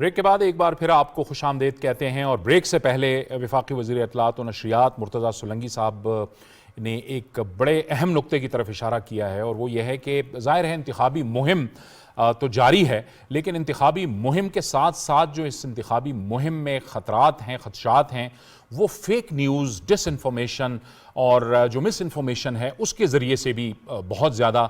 Break کے بعد ایک بار پھر آپ کو خوش آمدید کہتے ہیں، اور بریک سے پہلے وفاقی وزیر اطلاعات و نشریات مرتضیٰ سولنگی صاحب نے ایک بڑے اہم نقطے کی طرف اشارہ کیا ہے، اور وہ یہ ہے کہ ظاہر ہے انتخابی مہم تو جاری ہے، لیکن انتخابی مہم کے ساتھ ساتھ جو اس انتخابی مہم میں خطرات ہیں، خدشات ہیں، وہ فیک نیوز، ڈس انفارمیشن اور جو مس انفارمیشن ہے اس کے ذریعے سے بھی بہت زیادہ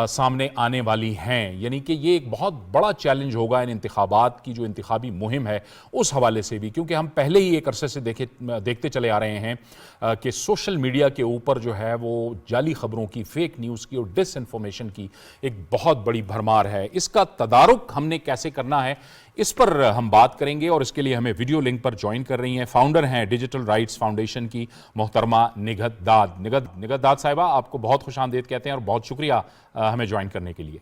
سامنے آنے والی ہیں۔ یعنی کہ یہ ایک بہت بڑا چیلنج ہوگا ان انتخابات کی جو انتخابی مہم ہے اس حوالے سے بھی، کیونکہ ہم پہلے ہی ایک عرصے سے دیکھتے چلے آ رہے ہیں کہ سوشل میڈیا کے اوپر جو ہے وہ جعلی خبروں کی، فیک نیوز کی اور ڈس انفارمیشن کی ایک بہت بڑی بھرمار ہے۔ اس کا تدارک ہم نے کیسے کرنا ہے اس پر ہم بات کریں گے، اور اس کے لیے ہمیں ویڈیو لنک پر جوائن کر رہی ہیں، فاؤنڈر ہیں ڈیجیٹل رائٹس فاؤنڈیشن کی محترمہ نگہت داد۔ نگہت داد صاحبہ، آپ کو بہت خوش آمدید کہتے ہیں اور بہت شکریہ ہمیں جوائن کرنے کے لیے۔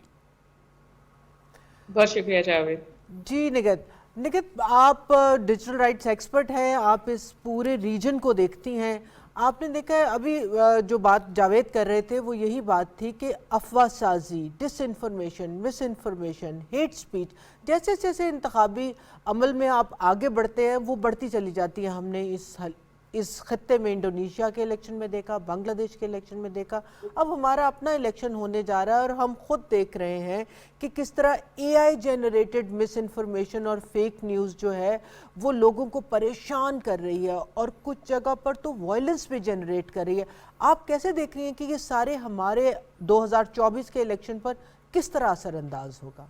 بہت شکریہ جاوید جی۔ نگہت، آپ ڈیجیٹل رائٹس ایکسپرٹ ہیں، آپ اس پورے ریجن کو دیکھتی ہیں۔ آپ نے دیکھا ہے ابھی جو بات جاوید کر رہے تھے وہ یہی بات تھی کہ افواہ سازی، ڈس انفارمیشن، مس انفارمیشن، ہیٹ سپیچ جیسے جیسے انتخابی عمل میں آپ آگے بڑھتے ہیں وہ بڑھتی چلی جاتی ہے۔ ہم نے اس خطے میں انڈونیشیا کے الیکشن میں دیکھا، بنگلہ دیش کے الیکشن میں دیکھا، اب ہمارا اپنا الیکشن ہونے جا رہا ہے، اور ہم خود دیکھ رہے ہیں کہ کس طرح اے آئی جنریٹڈ مس انفارمیشن اور فیک نیوز جو ہے وہ لوگوں کو پریشان کر رہی ہے، اور کچھ جگہ پر تو وائلنس بھی جنریٹ کر رہی ہے۔ آپ کیسے دیکھ رہی ہیں کہ یہ سارے ہمارے 2024 کے الیکشن پر کس طرح اثر انداز ہوگا؟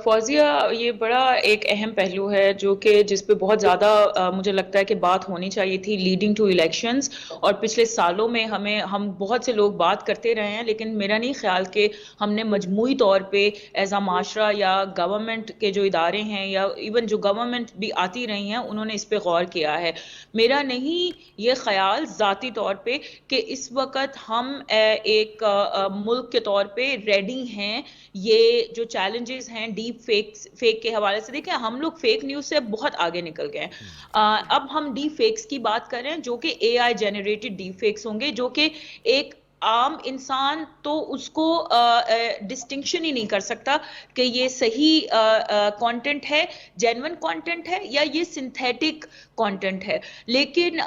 فوزیہ، یہ بڑا ایک اہم پہلو ہے جو کہ جس پہ بہت زیادہ مجھے لگتا ہے کہ بات ہونی چاہیے تھی لیڈنگ ٹو الیکشنز، اور پچھلے سالوں میں ہم بہت سے لوگ بات کرتے رہے ہیں، لیکن میرا نہیں خیال کہ ہم نے مجموعی طور پہ ایز اے معاشرہ یا گورنمنٹ کے جو ادارے ہیں یا ایون جو گورنمنٹ بھی آتی رہی ہیں انہوں نے اس پہ غور کیا ہے۔ میرا نہیں یہ خیال ذاتی طور پہ کہ اس وقت ہم ایک ملک کے طور پہ ریڈی ہیں یہ جو چیلنجز ہیں ڈیپ فیک کے حوالے سے۔ دیکھیں، ہم لوگ فیک نیوز سے بہت آگے نکل گئے ہیں۔ اب ہم ڈیپ فیکس کی بات کر رہے ہیں جو کہ اے آئی جنریٹڈ ڈیپ فیکس ہوں گے، جو کہ ایک عام انسان تو اس کو ڈسٹنکشن ہی نہیں کر سکتا کہ یہ صحیح کانٹینٹ ہے، جینوئن کانٹینٹ ہے، یا یہ سنتھیٹک کانٹینٹ ہے، لیکن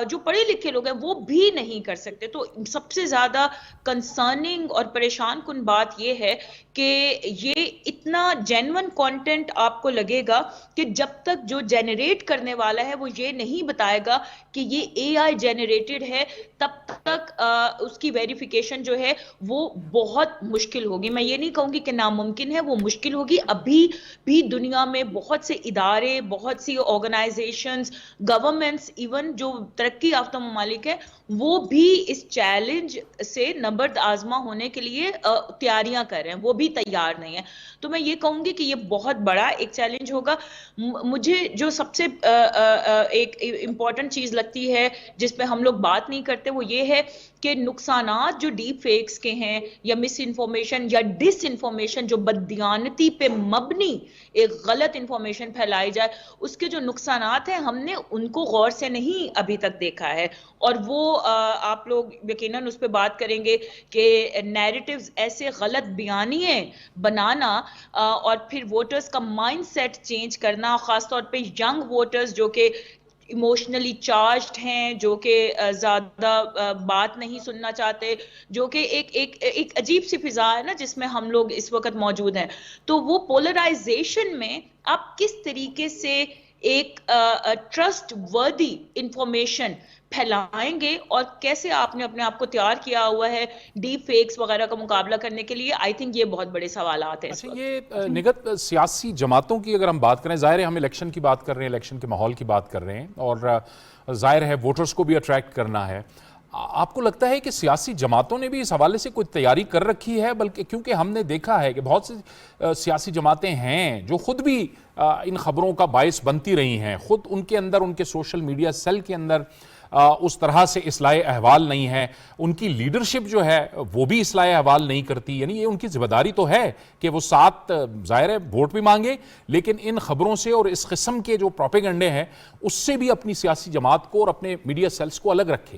جو پڑھے لکھے لوگ ہیں وہ بھی نہیں کر سکتے۔ تو سب سے زیادہ کنسرننگ اور پریشان کن بات یہ ہے کہ یہ اتنا جینوئن کانٹینٹ آپ کو لگے گا کہ جب تک جو جنریٹ کرنے والا ہے وہ یہ نہیں بتائے گا کہ یہ اے آئی جنریٹڈ ہے، تب تک اس کی ویریفیکیشن جو ہے وہ بہت مشکل ہوگی۔ میں یہ نہیں کہوں گی کہ ناممکن ہے، وہ مشکل ہوگی۔ ابھی بھی دنیا میں بہت سے ادارے، بہت سی آرگنائزیشنز، گورنمنٹس، ایون جو ترقی یافتہ ممالک ہیں وہ بھی اس چیلنج سے نبرد آزما ہونے کے لیے تیاریاں کر رہے ہیں، وہ بھی تیار نہیں ہے۔ تو میں یہ کہوں گی کہ یہ بہت بڑا ایک چیلنج ہوگا۔ مجھے جو سب سے ایک امپورٹنٹ چیز لگتی ہے جس پہ ہم لوگ بات نہیں کرتے وہ یہ ہے کہ نقصانات جو ڈیپ فیکس کے ہیں یا مس انفارمیشن یا ڈس انفارمیشن، جو بددیانتی پہ مبنی ایک غلط انفارمیشن پھیلائی جائے، اس کے جو نقصانات ہیں ہم نے ان کو غور سے نہیں ابھی تک دیکھا ہے، اور وہ آپ لوگ یقیناً اس پہ بات کریں گے کہ نیریٹیوز ایسے غلط بیانیے بنانا اور پھر ووٹرز کا مائنڈ سیٹ چینج کرنا، خاص طور پہ ینگ ووٹرز جو کہ ایموشنلی چارجڈ ہیں، جو کہ زیادہ بات نہیں سننا چاہتے، جو کہ ایک عجیب سی فضا ہے نا جس میں ہم لوگ اس وقت موجود ہیں۔ تو وہ پولرائزیشن میں آپ کس طریقے سے ایک ٹرسٹ وردی انفارمیشن پھیلائیں گے، اور کیسے آپ نے اپنے آپ کو تیار کیا ہوا ہے ڈیپ فیکس وغیرہ کا مقابلہ کرنے کے لیے، آئی تھنک یہ بہت بڑے سوالات ہیں اس وقت۔ یہ نگہت، سیاسی جماعتوں کی اگر ہم بات کریں، ظاہر ہے ہم الیکشن کی بات کر رہے ہیں، الیکشن کے ماحول کی بات کر رہے ہیں، اور ظاہر ہے ووٹرز کو بھی اٹریکٹ کرنا ہے۔ آپ کو لگتا ہے کہ سیاسی جماعتوں نے بھی اس حوالے سے کوئی تیاری کر رکھی ہے؟ بلکہ کیونکہ ہم نے دیکھا ہے کہ بہت سی سیاسی جماعتیں ہیں جو خود بھی ان خبروں کا باعث بنتی رہی ہیں، خود ان کے اندر، ان کے سوشل میڈیا سیل کے اندر اس طرح سے اصلاح احوال نہیں ہے، ان کی لیڈرشپ جو ہے وہ بھی اصلاح احوال نہیں کرتی۔ یعنی یہ ان کی ذمہ داری تو ہے کہ وہ ساتھ ظاہر ہے ووٹ بھی مانگے، لیکن ان خبروں سے اور اس قسم کے جو پروپیگنڈے ہیں اس سے بھی اپنی سیاسی جماعت کو اور اپنے میڈیا سیلز کو الگ رکھے۔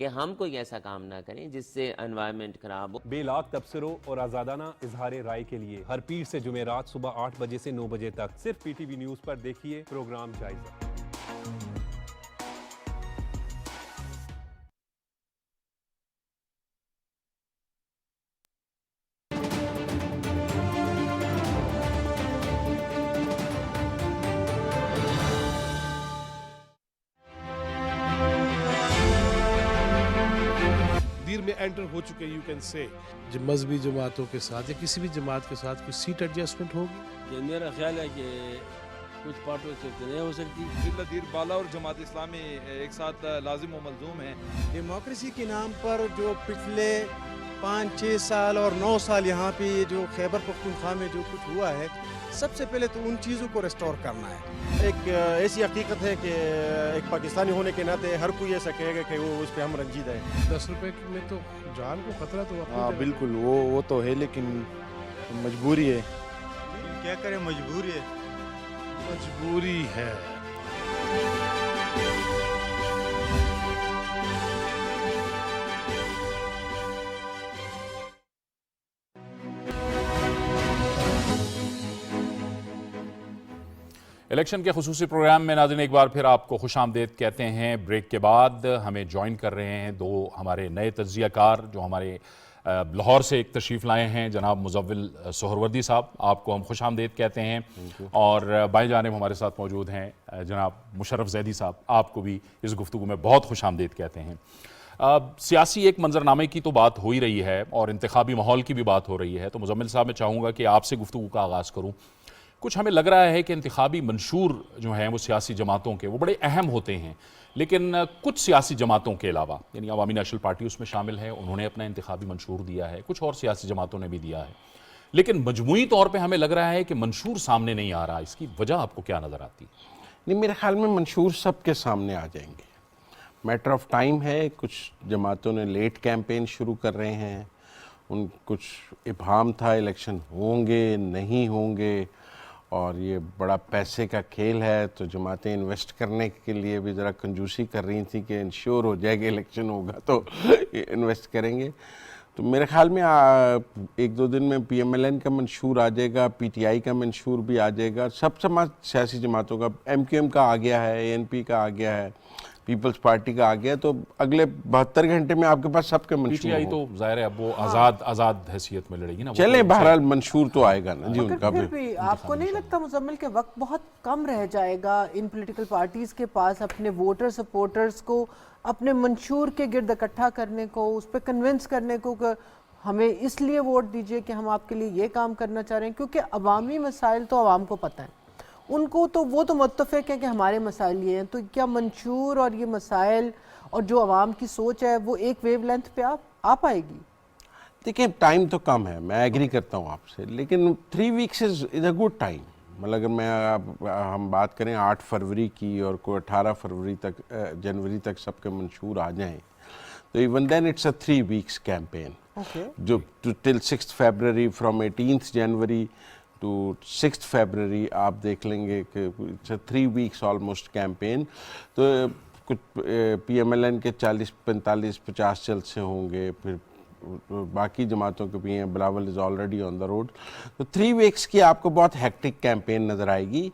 کہ ہم کوئی ایسا کام نہ کریں جس سے انوائرمنٹ خراب ہو. بے لاگ تبصروں اور آزادانہ اظہار رائے کے لیے ہر پیر سے جمعرات صبح 8 بجے سے 9 بجے تک صرف پی ٹی وی نیوز پر دیکھیے پروگرام جائزہ. میں انٹر ہو چکے یو کین سے مذہبی جماعتوں کے ساتھ یا کسی بھی جماعت کے ساتھ کوئی سیٹ ایڈجسٹمنٹ ہوگی؟ میرا خیال ہے کہ کچھ پارٹیوں سے نہیں ہو سکتی. ضلع دیر بالا اور جماعت اسلامی ایک ساتھ لازم و ملزوم ہیں. ڈیموکریسی کے نام پر جو پچھلے 5-6 سال اور 9 سال یہاں پہ جو خیبر پختونخوا میں جو کچھ ہوا ہے، سب سے پہلے تو ان چیزوں کو ریسٹور کرنا ہے. ایک ایسی حقیقت ہے کہ ایک پاکستانی ہونے کے ناطے ہر کوئی ایسا کہے گا کہ وہ اس پہ ہم رنجیدہ ہیں. 10 روپے میں تو جان کو خطرہ تو ہاں بالکل وہ تو ہے، لیکن مجبوری ہے. کیا کریں، مجبوری ہے. مجبوری ہے. الیکشن کے خصوصی پروگرام میں ناظرین ایک بار پھر آپ کو خوش آمدید کہتے ہیں. بریک کے بعد ہمیں جوائن کر رہے ہیں دو ہمارے نئے تجزیہ کار جو ہمارے لاہور سے ایک تشریف لائے ہیں، جناب مزول سہروردی صاحب، آپ کو ہم خوش آمدید کہتے ہیں. اور بائیں جانب ہمارے ساتھ موجود ہیں جناب مشرف زیدی صاحب، آپ کو بھی اس گفتگو میں بہت خوش آمدید کہتے ہیں. سیاسی ایک منظرنامے کی تو بات ہو ہی رہی ہے اور انتخابی ماحول کی بھی بات ہو رہی ہے، تو مزمل صاحب میں چاہوں گا کہ آپ سے گفتگو کا آغاز کروں. کچھ ہمیں لگ رہا ہے کہ انتخابی منشور جو ہیں وہ سیاسی جماعتوں کے وہ بڑے اہم ہوتے ہیں، لیکن کچھ سیاسی جماعتوں کے علاوہ یعنی عوامی نیشنل پارٹی اس میں شامل ہے، انہوں نے اپنا انتخابی منشور دیا ہے، کچھ اور سیاسی جماعتوں نے بھی دیا ہے، لیکن مجموعی طور پہ ہمیں لگ رہا ہے کہ منشور سامنے نہیں آ رہا. اس کی وجہ آپ کو کیا نظر آتی ہے؟ نہیں، میرے خیال میں منشور سب کے سامنے آ جائیں گے. میٹر آف ٹائم ہے. کچھ جماعتوں نے لیٹ کیمپین شروع کر رہے ہیں، ان کچھ ابہام تھا الیکشن ہوں گے نہیں ہوں گے، اور یہ بڑا پیسے کا کھیل ہے، تو جماعتیں انویسٹ کرنے کے لیے بھی ذرا کنجوسی کر رہی تھیں کہ انشور ہو جائے گا الیکشن ہوگا تو انویسٹ کریں گے. تو میرے خیال میں 1-2 دن میں پی ایم ایل این کا منشور آ جائے گا، پی ٹی آئی کا منشور بھی آ جائے گا، سب سیاسی جماعتوں کا. ایم کیو ایم کا آ گیا ہے، اے این پی کا آ گیا ہے، پیپلز پارٹی کا آ گیا. تو اگلے 72 گھنٹے میں آپ کے پاس سب کے منشور. پی ٹی آئی تو ظاہر ہے اب وہ آزاد حیثیت میں لڑے گی نا. چلیں بہرحال منشور تو آئے گا نا جی ان کا پھر بھی آپ کو نہیں لگتا مزمل کہ وقت بہت کم رہ جائے گا ان پولیٹیکل پارٹیز کے پاس اپنے ووٹر سپورٹرز کو اپنے منشور کے گرد اکٹھا کرنے کو، اس پہ کنونس کرنے کو کہ ہمیں اس لیے ووٹ دیجئے کہ ہم آپ کے لیے یہ کام کرنا چاہ رہے ہیں؟ کیونکہ عوامی مسائل تو عوام کو پتہ ہے، ان کو تو وہ تو متفق ہے کہ ہمارے مسائل یہ ہیں. تو کیا منشور اور یہ مسائل اور جو عوام کی سوچ ہے وہ ایک ویو لینتھ پہ آ پائے گی؟ دیکھیں ٹائم تو کم ہے، میں ایگری کرتا ہوں آپ سے، لیکن 3 weeks is a good time. مطلب اگر ہم بات کریں 8 فروری کی اور کوئی 18 فروری تک جنوری تک سب کے منشور آ جائیں تو even then it's a 3 weeks campaign جو till 6 February from 18 January to 6 February آپ دیکھ لیں گے کہ 3 weeks آلموسٹ کیمپین. تو کچھ پی ایم ایل این کے 40 45 50 جلسے ہوں گے، پھر باقی جماعتوں کے بھی ہیں، Bilawal is already on the road. تو 3 weeks کی آپ کو بہت ہیکٹک کیمپین نظر آئے گی،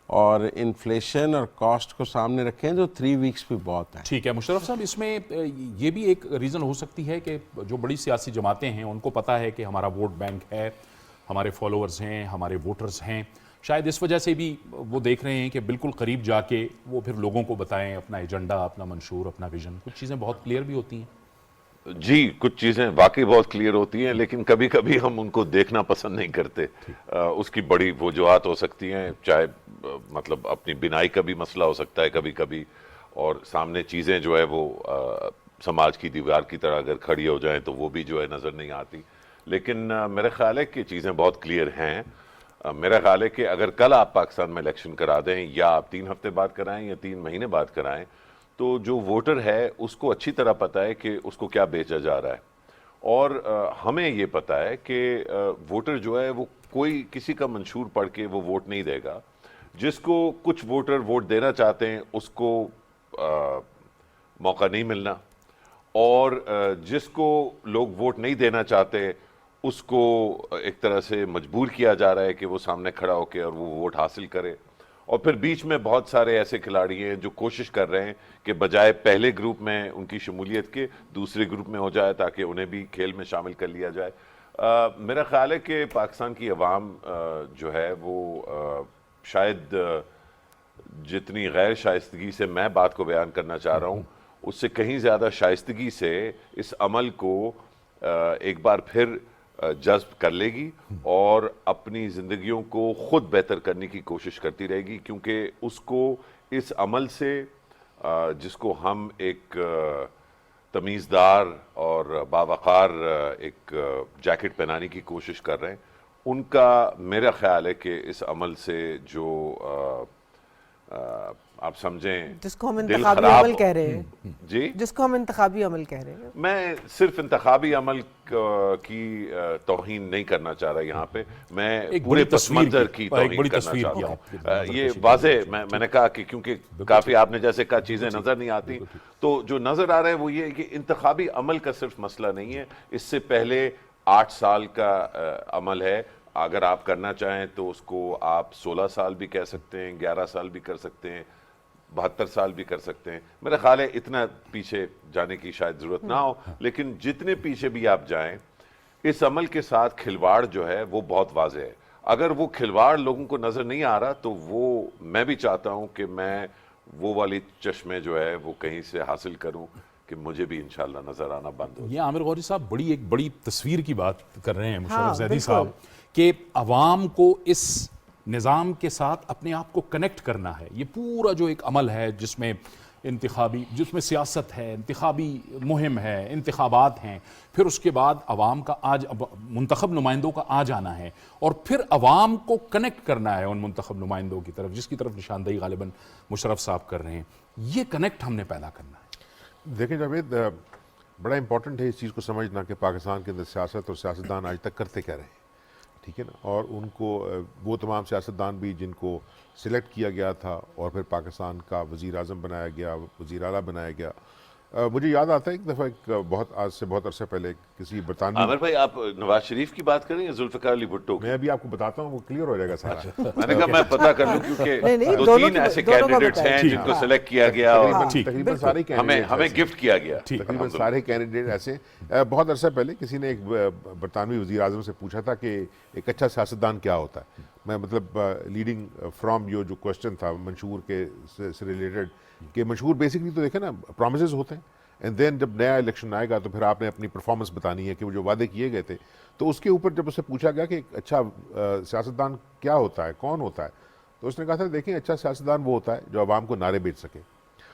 اور انفلیشن اور کاسٹ کو سامنے رکھیں تو 3 weeks بھی بہت ہیں. ٹھیک ہے مشرف صاحب، اس میں یہ بھی ایک ریزن ہو سکتی ہے کہ جو بڑی سیاسی جماعتیں ہیں ان کو پتہ ہے کہ ہمارا ووٹ بینک ہے، ہمارے فالوورز ہیں، ہمارے ووٹرز ہیں، شاید اس وجہ سے بھی وہ دیکھ رہے ہیں کہ بالکل قریب جا کے وہ پھر لوگوں کو بتائیں اپنا ایجنڈا، اپنا منشور، اپنا ویژن. کچھ چیزیں بہت کلیئر بھی ہوتی ہیں. جی کچھ چیزیں واقعی بہت کلیئر ہوتی ہیں، لیکن کبھی کبھی ہم ان کو دیکھنا پسند نہیں کرتے. اس کی بڑی وجوہات ہو سکتی ہیں، چاہے مطلب اپنی بینائی کا بھی مسئلہ ہو سکتا ہے کبھی کبھی، اور سامنے چیزیں جو ہے وہ سماج کی دیوار کی طرح اگر کھڑی ہو جائیں تو وہ بھی جو ہے نظر نہیں آتی. لیکن میرا خیال ہے کہ چیزیں بہت کلیئر ہیں. میرا خیال ہے کہ اگر کل آپ پاکستان میں الیکشن کرا دیں، یا آپ 3 ہفتے بعد کرائیں یا 3 مہینے بعد کرائیں، تو جو ووٹر ہے اس کو اچھی طرح پتہ ہے کہ اس کو کیا بیچا جا رہا ہے. اور ہمیں یہ پتہ ہے کہ ووٹر جو ہے وہ کوئی کسی کا منشور پڑھ کے وہ ووٹ نہیں دے گا. جس کو کچھ ووٹر ووٹ دینا چاہتے ہیں اس کو موقع نہیں ملنا، اور جس کو لوگ ووٹ نہیں دینا چاہتے اس کو ایک طرح سے مجبور کیا جا رہا ہے کہ وہ سامنے کھڑا ہو کے اور وہ ووٹ حاصل کرے. اور پھر بیچ میں بہت سارے ایسے کھلاڑی ہیں جو کوشش کر رہے ہیں کہ بجائے پہلے گروپ میں ان کی شمولیت کے دوسرے گروپ میں ہو جائے تاکہ انہیں بھی کھیل میں شامل کر لیا جائے. میرا خیال ہے کہ پاکستان کی عوام جو ہے وہ شاید جتنی غیر شائستگی سے میں بات کو بیان کرنا چاہ رہا ہوں اس سے کہیں زیادہ شائستگی سے اس عمل کو ایک بار پھر جذب کر لے گی اور اپنی زندگیوں کو خود بہتر کرنے کی کوشش کرتی رہے گی, کیونکہ اس کو اس عمل سے جس کو ہم ایک تمیزدار اور باوقار ایک جیکٹ پہنانے کی کوشش کر رہے ہیں, ان کا میرا خیال ہے کہ اس عمل سے جو آپ سمجھیں جس کو ہم انتخابی عمل کہہ رہے ہیں, جی جس کو ہم انتخابی عمل کہہ رہے ہیں, میں صرف انتخابی عمل کی توہین نہیں کرنا چاہ رہا یہاں پہ, میں پورے پس منظر کی توہین کرنا چاہتا ہوں. یہ واضح میں نے کہا کہ کیونکہ کافی آپ نے جیسے کہا چیزیں نظر نہیں آتی, تو جو نظر آ رہا ہے وہ یہ ہے کہ انتخابی عمل کا صرف مسئلہ نہیں ہے, اس سے پہلے 8 سال کا عمل ہے. اگر آپ کرنا چاہیں تو اس کو آپ 16 سال بھی کہہ سکتے ہیں, 11 سال بھی کر سکتے ہیں, 72 سال بھی کر سکتے ہیں. میرا خیال ہے اتنا پیچھے جانے کی شاید ضرورت نہ ہو, لیکن جتنے پیچھے بھی آپ جائیں اس عمل کے ساتھ کھلواڑ جو ہے وہ بہت واضح ہے. اگر وہ کھلواڑ لوگوں کو نظر نہیں آ رہا تو وہ میں بھی چاہتا ہوں کہ میں وہ والی چشمے جو ہے وہ کہیں سے حاصل کروں کہ مجھے بھی انشاءاللہ نظر آنا بند ہو. یہ عامر غوری صاحب ایک بڑی تصویر کی بات کر رہے ہیں مشرف زیدی صاحب, کہ عوام کو اس نظام کے ساتھ اپنے آپ کو کنیکٹ کرنا ہے. یہ پورا جو ایک عمل ہے جس میں جس میں سیاست ہے, انتخابی مہم ہے, انتخابات ہیں, پھر اس کے بعد عوام کا منتخب نمائندوں کا آ جانا ہے, اور پھر عوام کو کنیکٹ کرنا ہے ان منتخب نمائندوں کی طرف, جس کی طرف نشاندہی غالباً مشرف صاحب کر رہے ہیں. یہ کنیکٹ ہم نے پیدا کرنا ہے. دیکھیں جاوید, بڑا امپورٹنٹ ہے اس چیز کو سمجھنا کہ پاکستان کے اندر سیاست اور سیاستدان آج تک کرتے کیا رہے ہیں, ٹھیک ہے نا, اور ان کو وہ تمام سیاستدان بھی جن کو سلیکٹ کیا گیا تھا اور پھر پاکستان کا وزیر اعظم بنایا گیا, وزیر اعلیٰ بنایا گیا. مجھے یاد آتا ہے ایک دفعہ آج سے بہت عرصے پہلے کسی برطانوی. عامر بھائی آپ نواز شریف کی بات کریں یا ذوالفقار علی بھٹو؟ میں ابھی آپ کو بتاتا ہوں, وہ کلیئر ہو جائے گا سارا. میں نے کہا میں پتہ کر لوں کیونکہ 2-3 ایسے کینڈیڈیٹس ہیں جن کو سلیکٹ کیا گیا اور تقریباً سارے ہمیں گفٹ کیا گیا. تقریباً سارے کینڈیڈیٹ ایسے. بہت عرصے پہلے کسی نے ایک برطانوی وزیر اعظم سے پوچھا تھا کہ ایک اچھا سیاستدان کیا ہوتا ہے. میں مطلب لیڈنگ فرام جو کوشچن تھا منشور کے سے ریلیٹڈ, کہ منشور بیسکلی تو دیکھیں نا پرومسز ہوتے ہیں, اینڈ دین جب نیا الیکشن آئے گا تو پھر آپ نے اپنی پرفارمنس بتانی ہے کہ وہ جو وعدے کیے گئے تھے. تو اس کے اوپر جب اسے پوچھا گیا کہ ایک اچھا سیاستدان کیا ہوتا ہے, کون ہوتا ہے, تو اس نے کہا تھا دیکھیں اچھا سیاستدان وہ ہوتا ہے جو عوام کو نعرے بیچ سکے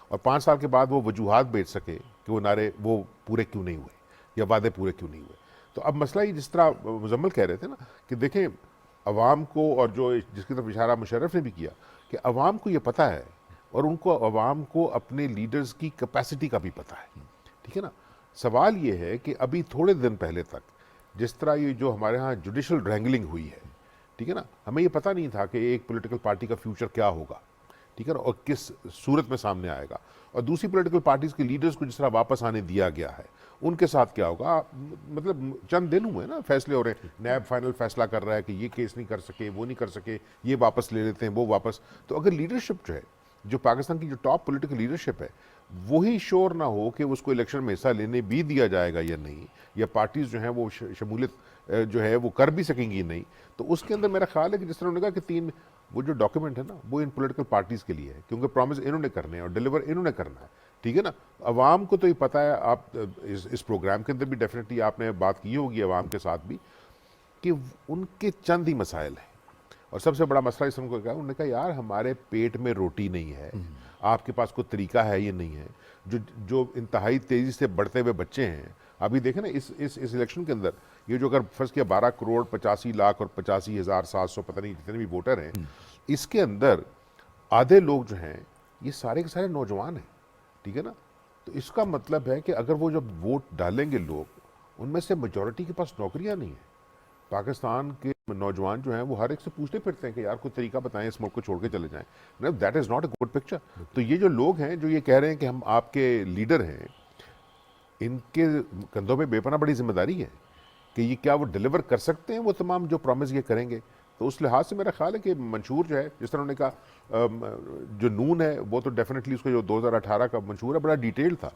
اور 5 سال کے بعد وہ وجوہات بیچ سکے کہ وہ نعرے وہ پورے کیوں نہیں ہوئے یا وعدے پورے کیوں نہیں ہوئے. تو اب مسئلہ یہ جس طرح مزمل کہہ رہے تھے نا کہ دیکھیں عوام کو, اور جو جس کی طرف اشارہ مشرف نے بھی کیا, کہ عوام کو یہ پتہ ہے اور ان کو عوام کو اپنے لیڈرز کی کیپیسٹی کا بھی پتہ ہے, ٹھیک ہے نا. سوال یہ ہے کہ ابھی تھوڑے دن پہلے تک جس طرح یہ جو ہمارے ہاں جوڈیشل ڈرینگلنگ ہوئی ہے, ٹھیک ہے نا, ہمیں یہ پتہ نہیں تھا کہ ایک پولیٹیکل پارٹی کا فیوچر کیا ہوگا, ٹھیک ہے نا, اور کس صورت میں سامنے آئے گا, اور دوسری پولیٹیکل پارٹیز کے لیڈرز کو جس طرح واپس آنے دیا گیا ہے ان کے ساتھ کیا ہوگا. مطلب چند دن ہوئے نا, فیصلے ہو رہے ہیں, نیب فائنل فیصلہ کر رہا ہے کہ یہ کیس نہیں کر سکے, وہ نہیں کر سکے, یہ واپس لے لیتے ہیں, وہ واپس. تو اگر لیڈرشپ جو ہے, جو پاکستان کی جو ٹاپ پولیٹیکل لیڈرشپ ہے, وہی شور نہ ہو کہ اس کو الیکشن میں حصہ لینے بھی دیا جائے گا یا نہیں, یا پارٹیز جو ہیں وہ شمولیت جو ہے وہ کر بھی سکیں گی نہیں, تو اس کے اندر میرا خیال ہے کہ جس طرح انہوں نے کہا کہ 3 وہ جو ڈاکیومنٹ ہے نا وہ ان پولیٹیکل پارٹیز کے لیے ہے, کیونکہ پرومس انہوں نے کرنے ہیں اور ڈیلیور انہوں نے کرنا ہے, ٹھیک ہے نا. عوام کو تو یہ پتہ ہے, آپ اس پروگرام کے اندر بھی ڈیفینیٹلی آپ نے بات کی ہوگی عوام کے ساتھ بھی, کہ ان کے چند ہی مسائل ہیں, اور سب سے بڑا مسئلہ اس کو کہا, انہوں نے کہا یار ہمارے پیٹ میں روٹی نہیں ہے, آپ کے پاس کوئی طریقہ ہے یہ نہیں ہے, جو انتہائی تیزی سے بڑھتے ہوئے بچے ہیں. ابھی دیکھیں نا اس الیکشن کے اندر یہ جو اگر فرض کیا 12 کروڑ 85 لاکھ اور 85,700 پتہ نہیں جتنے بھی ووٹر ہیں, اس کے اندر آدھے لوگ جو ہیں یہ سارے کے سارے نوجوان ہیں, ٹھیک ہے نا. تو اس کا مطلب ہے کہ اگر وہ جب ووٹ ڈالیں گے لوگ, ان میں سے میجورٹی کے پاس نوکریاں نہیں ہیں. پاکستان کے نوجوان جو ہیں وہ ہر ایک سے پوچھتے پھرتے ہیں کہ یار کوئی طریقہ بتائیں اس ملک کو چھوڑ کے چلے جائیں. That is not a good picture. تو یہ جو لوگ ہیں جو یہ کہہ رہے ہیں کہ ہم آپ کے لیڈر ہیں, ان کے کندھوں پہ بے پناہ بڑی ذمہ داری ہے کہ یہ کیا وہ ڈیلیور کر سکتے ہیں وہ تمام جو پرومس یہ کریں گے. تو اس لحاظ سے میرا خیال ہے کہ منشور جو ہے جس طرح انہوں نے کہا جو نون ہے وہ تو ڈیفینیٹلی اس کا جو 2018 کا منشور ہے بڑا ڈیٹیل تھا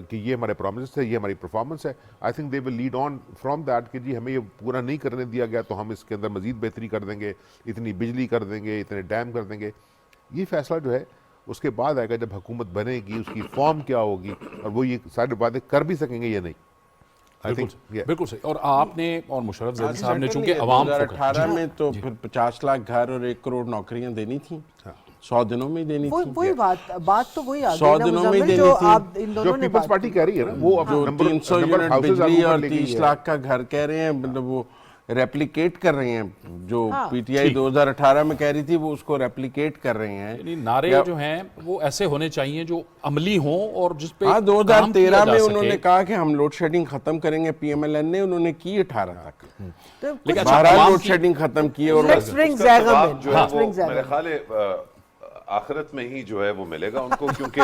کہ یہ ہمارے پرومسز تھے, یہ ہماری پرفارمنس ہے. I think they will lead on from that کہ جی ہمیں یہ پورا نہیں کرنے دیا گیا تو ہم اس کے اندر مزید بہتری کر دیں گے, اتنی بجلی کر دیں گے, اتنے ڈیم کر دیں گے. یہ فیصلہ جو ہے اس کے بعد آئے گا جب حکومت بنے گی, اس کی فارم کیا ہوگی اور وہ یہ ساری باتیں کر بھی سکیں گے یا نہیں. بالکل صحیح. اور آپ نے اور مشرف ذیلی صاحب نے چونکہ عوام 2018 میں تو پھر 50 لاکھ گھر اور 1 کروڑ نوکریاں دینی تھیں, 100 دنوں میں دینی تھی. وہی بات تو وہی 100 دنوں میں دینی تھی جو پیپلز پارٹی کہہ رہی ہے نا وہ 300 یونٹ بجلی اور 30 لاکھ کا گھر کہہ رہے ہیں, مطلب وہ ریپلیکیٹ کر رہے ہیں جو پی ٹی آئی 2018 میں کہہ رہی تھی وہ اس کو ریپلیکیٹ کر رہے ہیں. یعنی نعرے جو ہیں وہ ایسے ہونے چاہیے جو عملی ہوں اور جس پہ 2013 میں انہوں نے کہا کہ ہم لوڈ شیڈنگ ختم کریں گے, پی ایم ایل این نے انہوں نے کی 18 تک, بہرحال لوڈ شیڈنگ ختم کی. اور میرے خیال ہے آخرت میں ہی جو ہے وہ ملے گا ان کو, کیونکہ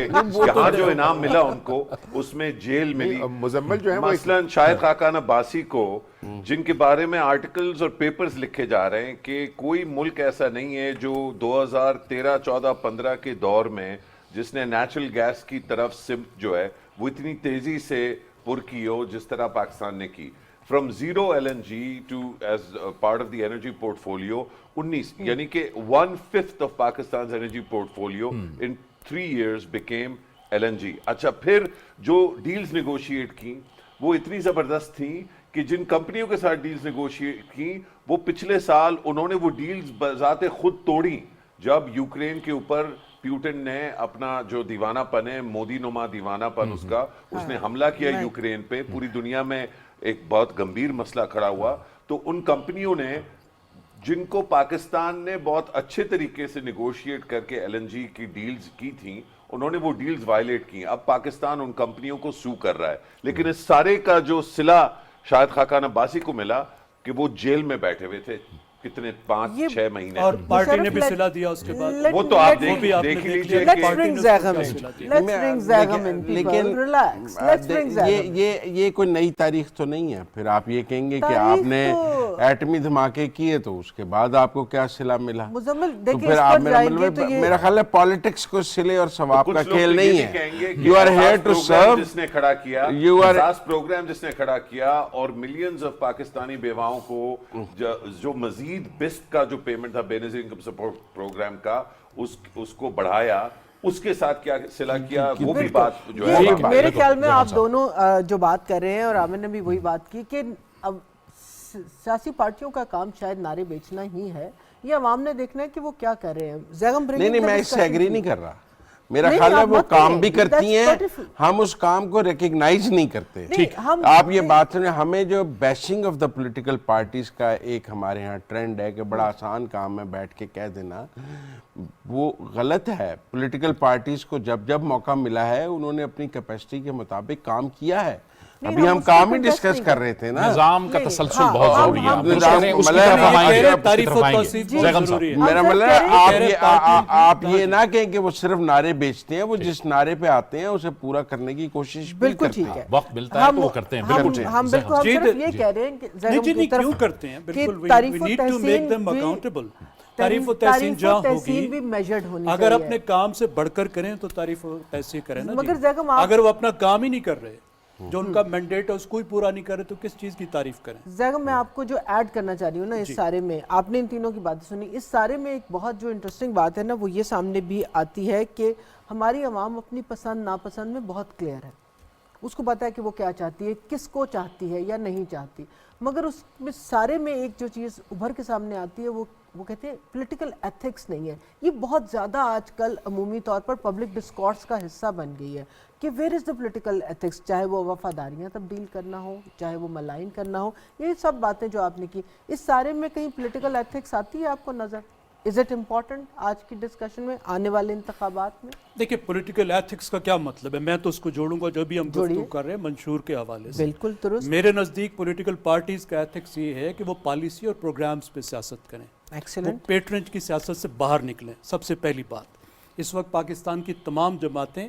یہاں جو انعام ملا ان کو اس میں جیل ملی. مزمل جو ہے مثلاً شاہد خاقان عباسی کو جن کے بارے میں آرٹیکلز اور پیپرز لکھے جا رہے ہیں کہ کوئی ملک ایسا نہیں ہے جو 2013, 14, 15 کے دور میں جس نے نیچرل گیس کی طرف سمت جو ہے وہ اتنی تیزی سے پر کی ہو جس طرح پاکستان نے کی. From zero LNG to as part of the energy portfolio 19 یعنی کہ 1/5 of Pakistan's energy portfolio in 3 years became LNG. اچھا پھر جو ڈیلز نیگوشیٹ کی وہ اتنی زبردست تھیں کہ جن کمپنیوں کے ساتھ ڈیلز نیگوشیٹ کی وہ پچھلے سال انہوں نے وہ ڈیلز بذات خود توڑی جب یوکرین کے اوپر پیوٹن نے اپنا جو دیوانہ پن ہے, مودی نما دیوانہ پن اس کا, اس نے حملہ کیا یوکرین پہ, پوری دنیا میں ایک بہت گمبھیر مسئلہ کھڑا ہوا. تو ان کمپنیوں نے جن کو پاکستان نے بہت اچھے طریقے سے نیگوشیٹ کر کے ایل این جی کی ڈیلز کی تھیں, انہوں نے وہ ڈیلز وائلیٹ کی. اب پاکستان ان کمپنیوں کو سو کر رہا ہے. لیکن اس سارے کا جو صلہ شاہد خاقان عباسی کو ملا کہ وہ جیل میں بیٹھے ہوئے تھے کتنے 5-6 مہینے, اور پارٹی نے بھی صلح دیا اس کے بعد. وہ تو آپ دیکھ لیجئے لیکن یہ کوئی نئی تاریخ تو نہیں ہے. پھر آپ یہ کہیں گے کہ آپ نے ایٹمی دھماکے کیے تو اس کے بعد آپ کو کیا صلہ ملا, تو پھر آپ میرا خیال ہے پالیٹکس کو صلے اور ثواب کا کھیل نہیں ہے. You are here to serve, جس نے کھڑا کیا پروگرام جس نے کھڑا کیا اور ملینز آف پاکستانی بیواؤں کو جو مزید بیسٹ کا جو پیمنٹ تھا بے نظیر انکم سپورٹ پروگرام کا اس کو بڑھایا, اس کے ساتھ کیا صلح کیا, وہ بھی بات جو ہے. میرے خیال میں آپ دونوں جو بات کر رہے ہیں اور عامر نے بھی وہی بات کی کہ اب سیاسی پارٹیوں کا کام شاید نعرے بیچنا ہی ہے, یہ عوام نے دیکھنا ہے کہ وہ کیا کر رہے ہیں. نہیں میں اس سے ایگری نہیں کر رہا. میرا خیال ہے وہ کام بھی کرتی ہیں, ہم اس کام کو ریکگنائز نہیں کرتے. آپ یہ بات سنیں, ہمیں جو bashing of the political parties کا ایک ہمارے ہاں ٹرینڈ ہے کہ بڑا آسان کام ہے بیٹھ کے کہہ دینا, وہ غلط ہے. پولیٹیکل پارٹیز کو جب جب موقع ملا ہے انہوں نے اپنی کیپیسٹی کے مطابق کام کیا ہے. ابھی ہم کام ہی ڈسکس کر رہے تھے نا, نظام کا تسلسل بہت ضروری ہے. میرا مطلب ہے آپ یہ نہ کہیں کہ وہ صرف نعرے بیچتے ہیں, وہ جس نعرے پہ آتے ہیں اسے پورا کرنے کی کوشش بھی کرتے ہیں. وقت ملتا ہے تو وہ کرتے ہیں. ہم بالکل صرف یہ کہہ رہے ہیں کہ کیوں کرتے ہیں, بالکل we need to make them accountable. تعریف و تحسین جہاں ہوگی, اگر اپنے کام سے بڑھ کر کریں تو تعریف و تحسین کریں نا. اگر وہ اپنا کام ہی نہیں کر رہے, جو ان کا مینڈیٹ ہے اس کو ہی پورا نہیں کرے تو کس چیز کی تعریف کریں. زیغم میں آپ کو جو ایڈ کرنا چاہ رہی ہوں نا اس سارے میں, آپ نے ان تینوں کی باتیں سنی, اس سارے میں ایک بہت جو انٹرسٹنگ بات ہے نا وہ یہ سامنے بھی آتی ہے کہ ہماری عوام اپنی پسند ناپسند میں بہت کلیئر ہے. اس کو پتا ہے کہ وہ کیا چاہتی ہے, کس کو چاہتی ہے یا نہیں چاہتی. مگر اس میں سارے میں ایک جو چیز ابھر کے سامنے آتی ہے وہ کہتے ہیں پولیٹیکل ایتھکس نہیں ہے. یہ بہت زیادہ آج کل عمومی طور پر پبلک ڈسکورس کا حصہ بن گئی ہے کہ where is the political ethics, چاہے وہ وفاداریاں تبدیل کرنا ہو, چاہے وہ ملائن کرنا ہو, یہ سب باتیں جو آپ نے کی, اس سارے میں کہیں پولیٹیکل ایتھکس آتی ہے آپ کو نظر؟ از اٹ امپورٹنٹ آج کی ڈسکشن میں, آنے والے انتخابات میں؟ دیکھیں پولیٹیکل ایتھکس کا کیا مطلب ہے, میں تو اس کو جوڑوں گا جو بھی ہم گفتگو کر رہے ہیں منشور کے حوالے سے. بالکل درست. وہ میرے نزدیک پولیٹیکل پارٹیز کا ایتھکس یہ ہے کہ وہ پالیسی اور پروگرامز پہ سیاست کریں, وہ پیٹرنج کی سیاست سے باہر نکلیں. سب سے پہلی بات, اس وقت پاکستان کی تمام جماعتیں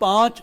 5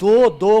2-2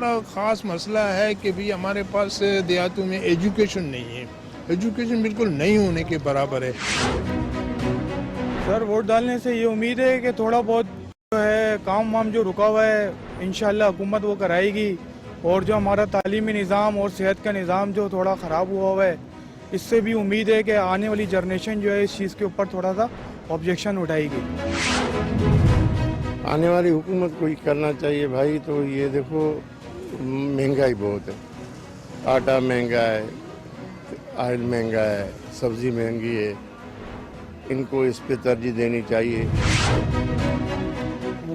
ہمارا خاص مسئلہ ہے کہ بھی ہمارے پاس دیہاتوں میں ایجوکیشن نہیں ہے، ایجوکیشن بالکل نہیں ہونے کے برابر ہے۔ سر ووٹ ڈالنے سے یہ امید ہے کہ تھوڑا بہت جو ہے کام وام جو رکا ہوا ہے انشاءاللہ حکومت وہ کرائے گی، اور جو ہمارا تعلیمی نظام اور صحت کا نظام جو تھوڑا خراب ہوا ہے اس سے بھی امید ہے کہ آنے والی جنریشن جو ہے اس چیز کے اوپر تھوڑا سا آبجیکشن اٹھائے گی۔ آنے والی حکومت کو کرنا چاہیے بھائی، تو یہ دیکھو مہنگائی بہت ہے، آٹا مہنگا ہے، آئل مہنگا ہے، سبزی مہنگی ہے، ان کو اس پہ ترجیح دینی چاہیے۔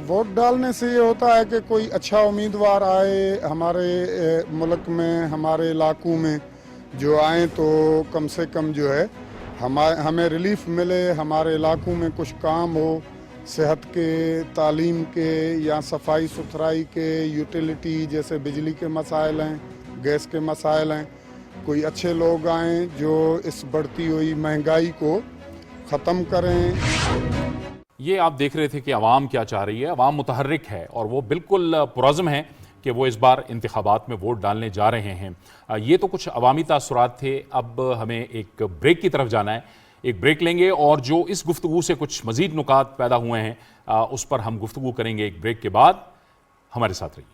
ووٹ ڈالنے سے یہ ہوتا ہے کہ کوئی اچھا امیدوار آئے ہمارے ملک میں، ہمارے علاقوں میں جو آئیں تو کم سے کم جو ہے ہمیں ریلیف ملے، ہمارے علاقوں میں کچھ کام ہو، صحت کے، تعلیم کے یا صفائی ستھرائی کے، یوٹیلیٹی جیسے بجلی کے مسائل ہیں، گیس کے مسائل ہیں، کوئی اچھے لوگ آئیں جو اس بڑھتی ہوئی مہنگائی کو ختم کریں۔ یہ آپ دیکھ رہے تھے کہ عوام کیا چاہ رہی ہے۔ عوام متحرک ہے اور وہ بالکل پرعزم ہے کہ وہ اس بار انتخابات میں ووٹ ڈالنے جا رہے ہیں۔ یہ تو کچھ عوامی تاثرات تھے۔ اب ہمیں ایک بریک کی طرف جانا ہے، ایک بریک لیں گے اور جو اس گفتگو سے کچھ مزید نکات پیدا ہوئے ہیں اس پر ہم گفتگو کریں گے ایک بریک کے بعد۔ ہمارے ساتھ رہیے۔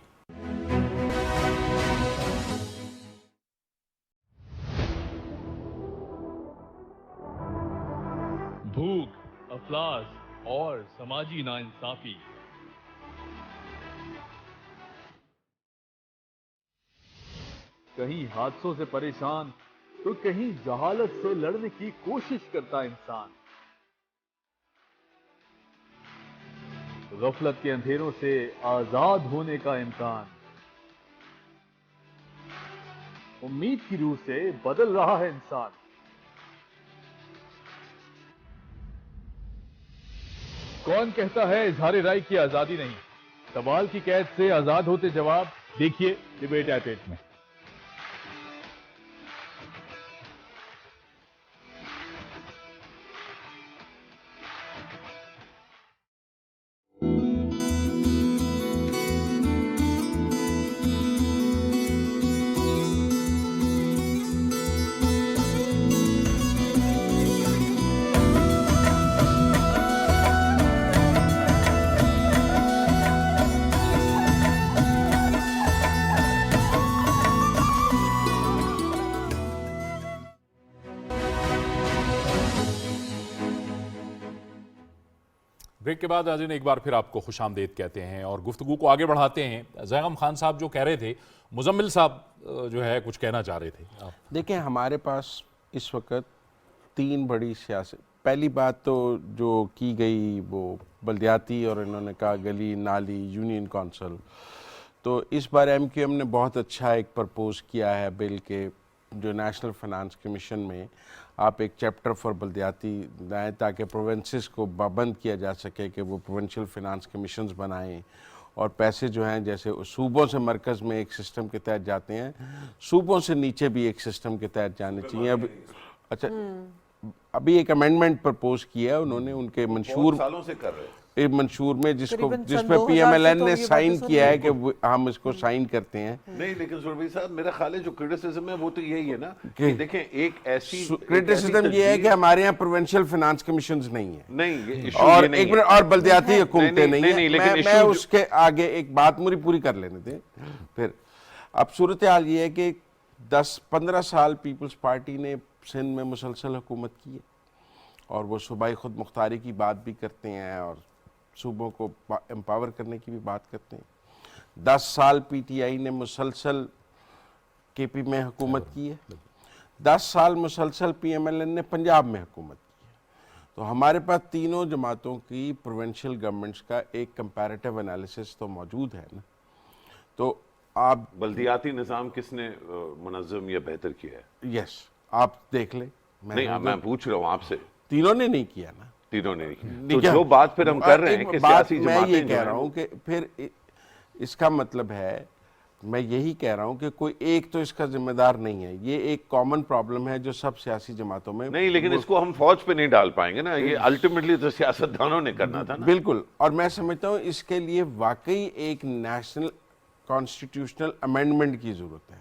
بھوک، افلاس اور سماجی ناانصافی، کہیں حادثوں سے پریشان تو کہیں جہالت سے لڑنے کی کوشش کرتا انسان، غفلت کے اندھیروں سے آزاد ہونے کا امکان، امید کی روح سے بدل رہا ہے انسان۔ کون کہتا ہے اظہار رائے کی آزادی نہیں؟ سوال کی قید سے آزاد ہوتے جواب دیکھیے ڈیبیٹ ایٹ 8 میں۔ بریک کے بعد ناظرین ایک بار پھر آپ کو خوش آمدید کہتے ہیں اور گفتگو کو آگے بڑھاتے ہیں۔ زیغم خان صاحب جو کہہ رہے تھے، مزمل صاحب جو ہے کچھ کہنا چاہ رہے تھے۔ دیکھیں ہمارے پاس اس وقت تین بڑی سیاست، پہلی بات تو جو کی گئی وہ بلدیاتی اور انہوں نے کہا گلی نالی یونین کونسل، تو اس بار ایم کیو ایم نے بہت اچھا ایک پرپوز کیا ہے بل کے جو نیشنل فنانس کمیشن میں آپ ایک چیپٹر فار بلدیاتی دائیں تاکہ پروونسز کو پابند کیا جا سکے کہ وہ پروونشل فنانس کمیشنز بنائیں اور پیسے جو ہیں جیسے صوبوں سے مرکز میں ایک سسٹم کے تحت جاتے ہیں، صوبوں سے نیچے بھی ایک سسٹم کے تحت جانے چاہیے۔ اچھا ابھی ایک امینڈمنٹ پرپوز کیا ہے انہوں نے ان کے منشور سالوں سے کر رہے ہیں منشور میں جس پہ پی ایم ایل این نے سائن کیا ہے کہ ہم اس کو سائن کرتے ہیں۔ نہیں لیکن سربھی صاحب میرا خیال ہے جو کرٹیسزم ہے وہ تو یہی ہے نا کہ دیکھیں ایک ایسی کرٹیسزم یہ ہے کہ ہمارے یہاں پروونشل فنانس کمیشنز نہیں ہیں، نہیں اور ایک منٹ اور بلدیاتی حکومتیں نہیں ہیں۔ میں اس کے آگے ایک بات مجھے پوری کر لینے دیں۔ پھر اب صورتحال یہ ہے کہ 10-15 سال پیپلز پارٹی نے سندھ میں مسلسل حکومت کی ہے اور وہ صوبائی خود مختاری کی بات بھی کرتے ہیں اور صوبوں کو امپاور کرنے کی بھی بات کرتے ہیں۔ 10 سال پی ٹی آئی نے مسلسل کے پی میں حکومت کی ہے، 10 سال مسلسل پی ایم ایل این نے پنجاب میں حکومت کی ہے۔ تو ہمارے پاس تینوں جماعتوں کی پروونشل گورنمنٹس کا ایک کمپیریٹیو انالیسس تو موجود ہے نا۔ تو آپ بلدیاتی نظام کس نے منظم یا بہتر کیا ہے؟ یس آپ دیکھ لیں۔ نہیں میں پوچھ رہا ہوں آپ سے، تینوں نے نہیں کیا نا، تینوں نے نہیں کیا۔ تو جو بات پھر ہم کر رہے ہیں کہ سیاسی جماعتیں، میں یہ کہہ رہا ہوں کہ پھر اس کا مطلب ہے، میں یہی کہہ رہا ہوں کہ کوئی ایک تو اس کا ذمہ دار نہیں ہے، یہ ایک کامن پرابلم ہے جو سب سیاسی جماعتوں میں۔ نہیں لیکن اس کو ہم فوج پہ نہیں ڈال پائیں گے نا، یہ الٹیمیٹلی تو سیاستدانوں نے کرنا تھا نا۔ بالکل، اور میں سمجھتا ہوں اس کے لیے واقعی ایک نیشنل کانسٹیٹیوشنل امینڈمنٹ کی ضرورت ہے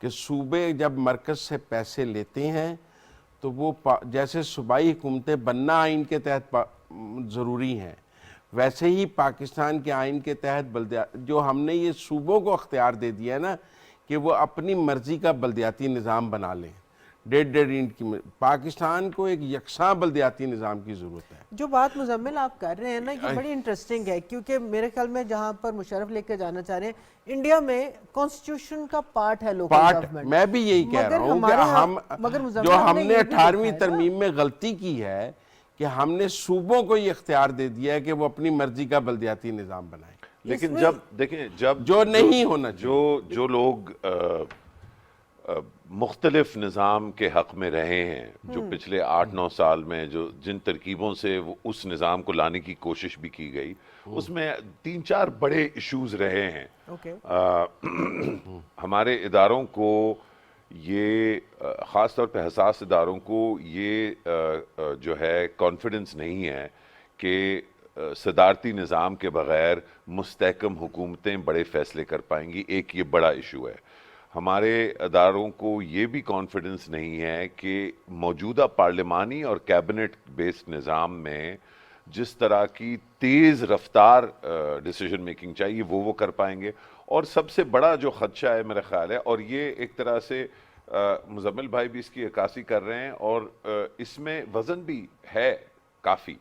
کہ صوبے جب مرکز سے پیسے لیتے ہیں تو وہ جیسے صوبائی حکومتیں بننا آئین کے تحت ضروری ہیں، ویسے ہی پاکستان کے آئین کے تحت جو ہم نے یہ صوبوں کو اختیار دے دیا ہے نا کہ وہ اپنی مرضی کا بلدیاتی نظام بنا لیں، پاکستان کو ایک یکساں بلدیاتی نظام کی ضرورت ہے۔ جو بات مزمل آپ کر رہے ہیں نا یہ بڑی انٹرسٹنگ ہے، کیونکہ میرے خیال میں جہاں پر مشرف لے کے جانا چاہ رہے ہیں انڈیا میں کانسٹیٹیوشن کا پارٹ ہے لوکل گورنمنٹ۔ میں بھی یہی کہہ رہا ہوں کہ جو ہم نے 18ویں ترمیم میں غلطی کی ہے کہ ہم نے صوبوں کو یہ اختیار دے دیا ہے کہ وہ اپنی مرضی کا بلدیاتی نظام بنائیں، لیکن جب دیکھیں جو نہیں ہونا جو لوگ مختلف نظام کے حق میں رہے ہیں، جو پچھلے 8-9 سال میں جن ترکیبوں سے اس نظام کو لانے کی کوشش بھی کی گئی، اس میں 3-4 بڑے ایشوز رہے ہیں۔ ہمارے اداروں کو یہ خاص طور پہ حساس اداروں کو یہ جو ہے کانفیڈنس نہیں ہے کہ صدارتی نظام کے بغیر مستحکم حکومتیں بڑے فیصلے کر پائیں گی۔ ایک یہ بڑا ایشو ہے۔ ہمارے اداروں کو یہ بھی کانفیڈنس نہیں ہے کہ موجودہ پارلیمانی اور کیبنٹ بیسڈ نظام میں جس طرح کی تیز رفتار ڈیسیجن میکنگ چاہیے وہ کر پائیں گے۔ اور سب سے بڑا جو خدشہ ہے میرا خیال ہے، اور یہ ایک طرح سے مزمل بھائی بھی اس کی عکاسی کر رہے ہیں اور اس میں وزن بھی ہے کافی،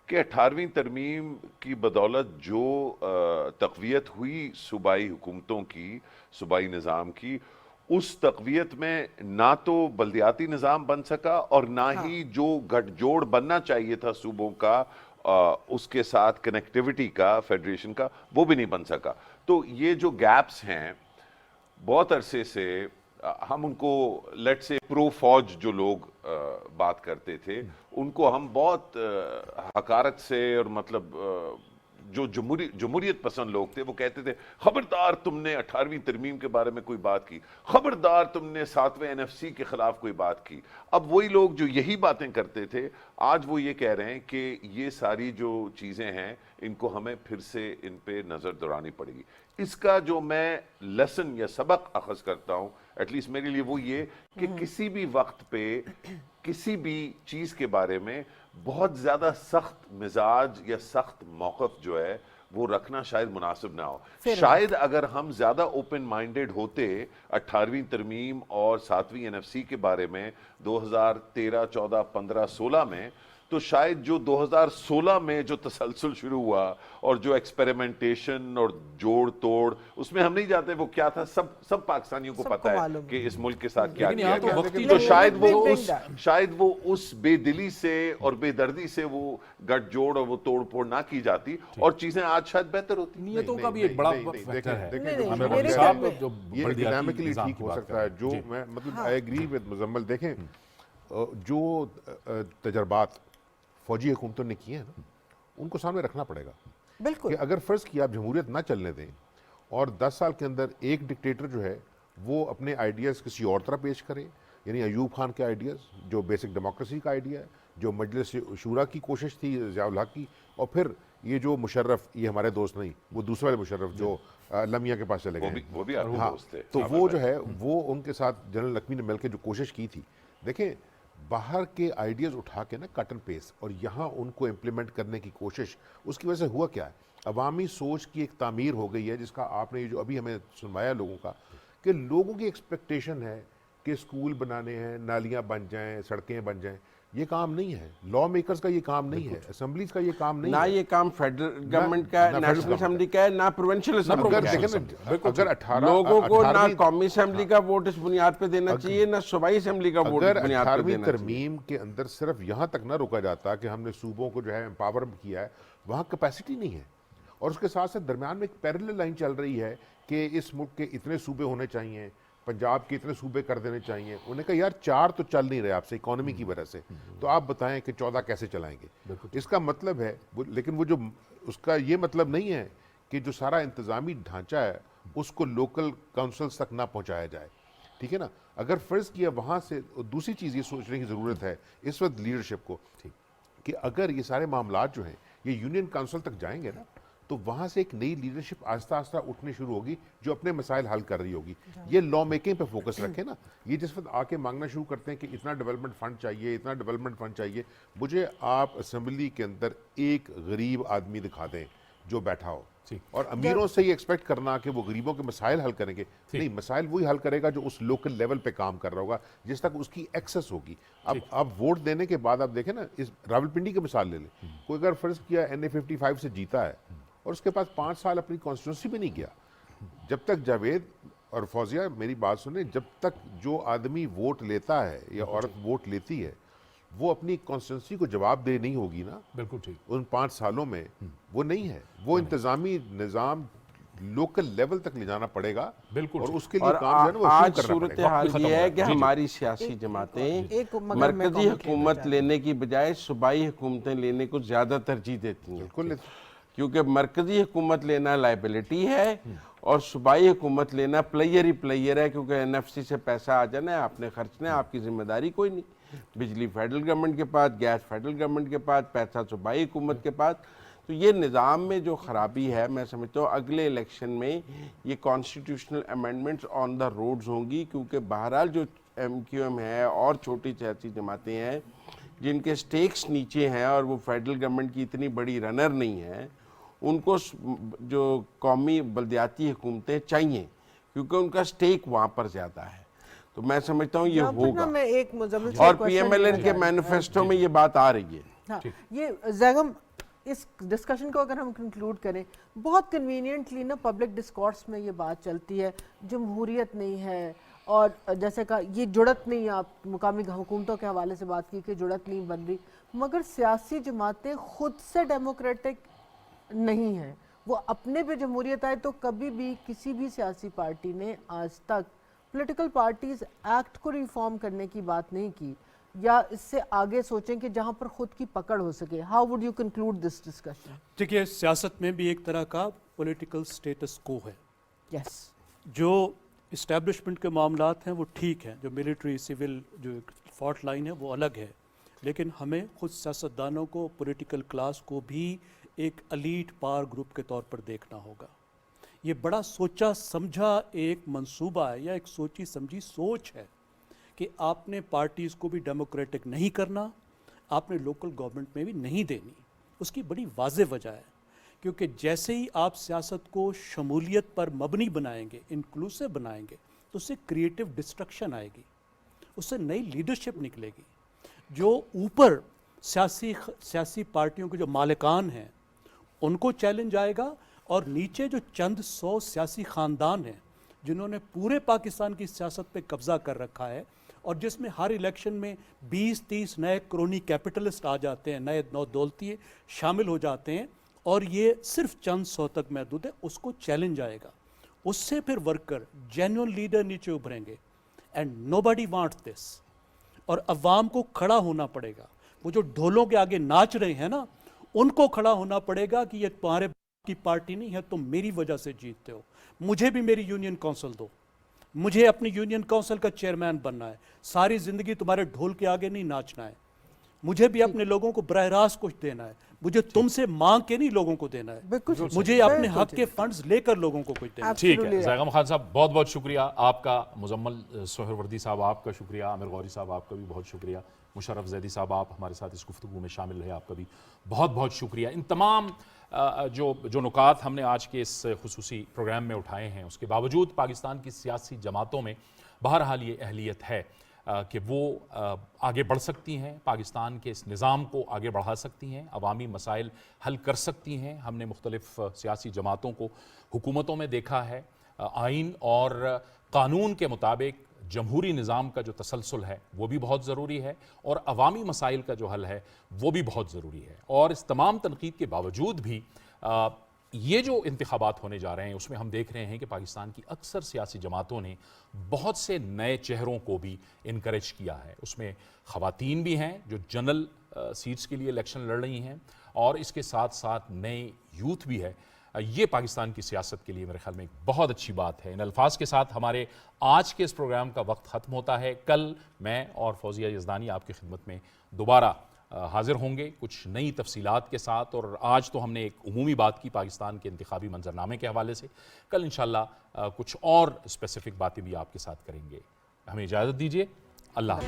کہ 18ویں ترمیم کی بدولت جو تقویت ہوئی صوبائی حکومتوں کی، صوبائی نظام کی، اس تقویت میں نہ تو بلدیاتی نظام بن سکا اور نہ ہی جو گٹھ جوڑ بننا چاہیے تھا صوبوں کا اس کے ساتھ کنیکٹیوٹی کا، فیڈریشن کا، وہ بھی نہیں بن سکا۔ تو یہ جو گیپس ہیں بہت عرصے سے ہم ان کو لیٹ سے پرو فوج جو لوگ بات کرتے تھے ان کو ہم بہت حقارت سے اور مطلب جو جمہوریت پسند لوگ تھے وہ کہتے تھے خبردار تم نے 18ویں ترمیم کے بارے میں کوئی بات کی، خبردار تم نے 7ویں NFC کے خلاف کوئی بات کی۔ اب وہی لوگ جو یہی باتیں کرتے تھے آج وہ یہ کہہ رہے ہیں کہ یہ ساری جو چیزیں ہیں ان کو ہمیں پھر سے ان پہ نظر دورانی پڑے گی۔ اس کا جو میں لیسن یا سبق اخذ کرتا ہوں ایٹ لیسٹ میرے لیے وہ یہ کہ کسی بھی وقت پہ کسی بھی چیز کے بارے میں بہت زیادہ سخت مزاج یا سخت موقف جو ہے وہ رکھنا شاید مناسب نہ ہو۔ شاید اگر ہم زیادہ اوپن مائنڈڈ ہوتے 18ویں ترمیم اور 7ویں NFC کے بارے میں 2013, 14, 15, 16 میں، تو شاید جو 2016 میں جو تسلسل شروع ہوا اور جو ایکسپیریمنٹیشن اور جوڑ توڑ اس میں ہم نہیں جاتے وہ کیا تھا، سب پاکستانیوں کو پتہ ہے کہ اس ملک کے ساتھ کیا کیا گیا۔ تو شاید وہ اس بے دلی سے اور بے دردی سے وہ گٹھ جوڑ اور وہ توڑ پھوڑ نہ کی جاتی اور چیزیں آج شاید بہتر ہوتی۔ نیتوں کا بھی ایک بڑا فیکٹر ہے، یہ اکنامکلی ٹھیک ہو سکتا ہے۔ جو میں مطلب آئی ایگری ود مزمل، دیکھیں جو تجربات فوجی حکومتوں نے کیے ہیں نا ان کو سامنے رکھنا پڑے گا۔ بالکل کہ اگر فرض کیا آپ جمہوریت نہ چلنے دیں اور 10 سال کے اندر ایک ڈکٹیٹر جو ہے وہ اپنے آئیڈیاز کسی اور طرح پیش کرے، یعنی ایوب خان کے آئیڈیاز جو بیسک ڈیموکریسی کا آئیڈیا ہے، جو مجلس شورا کی کوشش تھی ضیاء الحق کی، اور پھر یہ جو مشرف، یہ ہمارے دوست نہیں، وہ دوسرے والے مشرف جو لمیہ کے پاس چلے گئے، وہ بھی دوست تھے، تو وہ جو ہے وہ ان کے ساتھ جنرل لکھمی نے مل کے جو کوشش کی تھی، دیکھیں باہر کے آئیڈیاز اٹھا کے نا کٹ اینڈ پیسٹ اور یہاں ان کو امپلیمنٹ کرنے کی کوشش، اس کی وجہ سے ہوا کیا ہے، عوامی سوچ کی ایک تعمیر ہو گئی ہے جس کا آپ نے یہ جو ابھی ہمیں سنوایا لوگوں کا، کہ لوگوں کی ایکسپیکٹیشن ہے کہ اسکول بنانے ہیں، نالیاں بن جائیں، سڑکیں بن جائیں۔ یہ کام نہیں ہے، لا میکرز کا یہ کام نہیں ہے، اسمبلیز کا یہ کام نہیں ہے، نہ یہ کام فیڈرل گورنمنٹ کا ہے، نیشنل اسمبلی کا ہے، نہ پروونشل اسمبلی کا ہے۔ اگر 18 لوگوں کو نہ قومی اسمبلی کا ووٹ اس بنیاد پہ دینا چاہیے، نہ صوبائی اسمبلی کا ووٹ اس بنیاد پہ دینا چاہیے۔ اگر 18ویں ترمیم کے اندر صرف یہاں تک نہ روکا جاتا کہ ہم نے صوبوں کو جو ہے امپاور کیا ہے، وہاں کیپیسٹی نہیں ہے، اور اس کے ساتھ ساتھ درمیان میں ایک پیرلل لائن چل رہی ہے کہ اس ملک کے اتنے صوبے ہونے چاہیے، پنجاب کے اتنے صوبے کر دینے چاہیے۔ انہوں نے کہا یار 4 تو چل نہیں رہے آپ سے اکانومی کی وجہ سے، تو آپ بتائیں کہ 14 کیسے چلائیں گے۔ اس کا مطلب ہے، لیکن وہ جو اس کا یہ مطلب نہیں ہے کہ جو سارا انتظامی ڈھانچہ ہے اس کو لوکل کونسلز تک نہ پہنچایا جائے، ٹھیک ہے نا۔ اگر فرض کیا وہاں سے، دوسری چیز یہ سوچنے کی ضرورت ہے اس وقت لیڈرشپ کو کہ اگر یہ سارے معاملات جو ہیں یہ یونین کونسل تک جائیں گے نا تو وہاں سے ایک نئی لیڈرشپ آہستہ آہستہ اٹھنے شروع ہوگی جو اپنے مسائل حل کر رہی ہوگی. یہ لا میکنگ پہ فوکس رکھیں نا. یہ جس وقت آ کے مانگنا شروع کرتے ہیں کہ اتنا ڈیولپمنٹ فنڈ چاہیے, اتنا ڈیولپمنٹ فنڈ چاہیے, مجھے آپ اسمبلی کے اندر ایک غریب آدمی دکھا دیں جو بیٹھا ہو, اور امیروں سے یہ ایکسپیکٹ کرنا کہ وہ غریبوں کے مسائل حل کریں گے. نہیں, مسائل وہی حل کرے گا جو اس لوکل لیول پہ کام کر رہا ہوگا, جس تک اس کی ایکسس ہوگی. اب ووٹ دینے کے بعد آپ دیکھیں نا, اس راولپنڈی کی مثال لے لیں. کوئی اگر فرض کیا NA55 سے جیتا ہے اور اس کے پاس 5 سال اپنی کانسٹیٹوئنسی بھی نہیں کیا, جب تک جاوید اور فوزیہ میری بات سنیں, جب تک جو آدمی ووٹ لیتا ہے یا عورت ووٹ لیتی ہے وہ اپنی کانسٹیٹوئنسی کو جواب دہ نہیں ہوگی نا. بالکل ٹھیک. ان 5 سالوں میں وہ نہیں ہے. وہ انتظامی نظام لوکل لیول تک لے جانا پڑے گا. بالکل. اور اس کے لیے کام جو ہے نا وہ آج شروع کرنا پڑے گا. صورتحال یہ ہے کہ ہماری سیاسی جماعتیں مرکزی حکومت لینے کی بجائے صوبائی حکومتیں لینے کو زیادہ ترجیح دیتی ہیں, کیونکہ مرکزی حکومت لینا لائبلٹی ہے اور صوبائی حکومت لینا پلیئر ہی پلیئر ہے, کیونکہ NFC سے پیسہ آ جانا ہے, آپ نے خرچنا ہے, آپ کی ذمہ داری کوئی نہیں. بجلی فیڈرل گورنمنٹ کے پاس, گیس فیڈرل گورنمنٹ کے پاس, پیسہ صوبائی حکومت کے پاس. تو یہ نظام میں جو خرابی ہے, میں سمجھتا ہوں اگلے الیکشن میں یہ کانسٹیٹیوشنل امینڈمنٹس آن دا روڈز ہوں گی, کیونکہ بہرحال جو MQM ہے اور چھوٹی سیاسی جماعتیں ہیں جن کے سٹیکس نیچے ہیں اور وہ فیڈرل گورنمنٹ کی اتنی بڑی رنر نہیں ہیں, ان کو جو قومی بلدیاتی حکومتیں چاہیے, کیونکہ ان کا سٹیک وہاں پر زیادہ ہے. تو میں سمجھتا ہوں یہ ہوگا, اور PMLN کے مینیفیسٹو میں یہ بات آ رہی ہے. یہ زیغم, اس ڈسکشن کو اگر ہم کنکلوڈ کریں, بہت کنوینینٹلی نا پبلک ڈسکورس میں یہ بات چلتی ہے جمہوریت نہیں ہے, اور جیسے کہ یہ جڑت نہیں, آپ مقامی حکومتوں کے حوالے سے بات کی کہ جڑت نہیں بن رہی, مگر سیاسی جماعتیں خود سے ڈیموکریٹک نہیں ہیں. وہ اپنے پہ جمہوریت آئے تو کبھی بھی کسی بھی سیاسی پارٹی نے آج تک پولیٹیکل پارٹیز ایکٹ کو ریفارم کرنے کی بات نہیں کی, یا اس سے آگے سوچیں کہ جہاں پر خود کی پکڑ ہو سکے. How would you conclude this discussion? دیکھیے, سیاست میں بھی ایک طرح کا پولیٹیکل سٹیٹس کو ہے. یس, جو اسٹیبلشمنٹ کے معاملات ہیں وہ ٹھیک ہیں, جو ملٹری سول جو فالٹ لائن ہے وہ الگ ہے, لیکن ہمیں خود سیاستدانوں کو, پولیٹیکل کلاس کو بھی ایک الیٹ پار گروپ کے طور پر دیکھنا ہوگا. یہ بڑا سوچا سمجھا ایک منصوبہ ہے, یا ایک سوچی سمجھی سوچ ہے کہ آپ نے پارٹیز کو بھی ڈیموکریٹک نہیں کرنا, آپ نے لوکل گورنمنٹ میں بھی نہیں دینی. اس کی بڑی واضح وجہ ہے, کیونکہ جیسے ہی آپ سیاست کو شمولیت پر مبنی بنائیں گے, انکلوسیو بنائیں گے, تو اس سے کریٹیو ڈسٹرکشن آئے گی, اس سے نئی لیڈرشپ نکلے گی. جو اوپر سیاسی پارٹیوں کے جو مالکان ہیں ان کو چیلنج آئے گا, اور نیچے جو چند 100 سیاسی خاندان ہیں جنہوں نے پورے پاکستان کی سیاست پہ قبضہ کر رکھا ہے, اور جس میں ہر الیکشن میں 20-30 نئے کرونی کیپٹلسٹ آ جاتے ہیں, نئے نو دولتی شامل ہو جاتے ہیں, اور یہ صرف چند 100 تک محدود ہے, اس کو چیلنج آئے گا. اس سے پھر ورکر, جینوئن لیڈر نیچے ابھریں گے, and nobody wants this. اور عوام کو کھڑا ہونا پڑے گا. وہ جو ڈھولوں کے آگے ناچ رہے ہیں نا, ان کو کھڑا ہونا پڑے گا کہ یہ تمہارے کی پارٹی نہیں ہے, تم میری وجہ سے جیتتے ہو, مجھے بھی میری یونین کونسل دو, مجھے اپنی یونین کونسل کا چیئرمین بننا ہے, ساری زندگی تمہارے ڈھول کے آگے نہیں ناچنا ہے, مجھے بھی اپنے لوگوں کو براہ راست کچھ دینا ہے, مجھے تم سے مانگ کے نہیں لوگوں کو دینا ہے, مجھے اپنے حق کے فنڈز لے کر لوگوں کو کچھ دینا ہے. ٹھیک ہے زیغم خان صاحب, بہت بہت شکریہ آپ کا. مزمل سہروردی صاحب آپ کا شکریہ. عامر غوری صاحب آپ کا بھی بہت شکریہ. مشرف زیدی صاحب آپ ہمارے ساتھ اس گفتگو میں شامل رہے, آپ کا بھی بہت بہت شکریہ. ان تمام جو نکات ہم نے آج کے اس خصوصی پروگرام میں اٹھائے ہیں, اس کے باوجود پاکستان کی سیاسی جماعتوں میں بہرحال یہ اہلیت ہے کہ وہ آگے بڑھ سکتی ہیں, پاکستان کے اس نظام کو آگے بڑھا سکتی ہیں, عوامی مسائل حل کر سکتی ہیں. ہم نے مختلف سیاسی جماعتوں کو حکومتوں میں دیکھا ہے. آئین اور قانون کے مطابق جمہوری نظام کا جو تسلسل ہے وہ بھی بہت ضروری ہے, اور عوامی مسائل کا جو حل ہے وہ بھی بہت ضروری ہے. اور اس تمام تنقید کے باوجود بھی یہ جو انتخابات ہونے جا رہے ہیں اس میں ہم دیکھ رہے ہیں کہ پاکستان کی اکثر سیاسی جماعتوں نے بہت سے نئے چہروں کو بھی انکریج کیا ہے. اس میں خواتین بھی ہیں جو جنرل سیٹس کے لیے الیکشن لڑ رہی ہیں, اور اس کے ساتھ ساتھ نئے یوتھ بھی ہے. یہ پاکستان کی سیاست کے لیے میرے خیال میں ایک بہت اچھی بات ہے. ان الفاظ کے ساتھ ہمارے آج کے اس پروگرام کا وقت ختم ہوتا ہے. کل میں اور فوزیہ یزدانی آپ کی خدمت میں دوبارہ حاضر ہوں گے کچھ نئی تفصیلات کے ساتھ. اور آج تو ہم نے ایک عمومی بات کی پاکستان کے انتخابی منظرنامے کے حوالے سے. کل انشاءاللہ کچھ اور اسپیسیفک باتیں بھی آپ کے ساتھ کریں گے. ہمیں اجازت دیجیے. اللہ حافظ.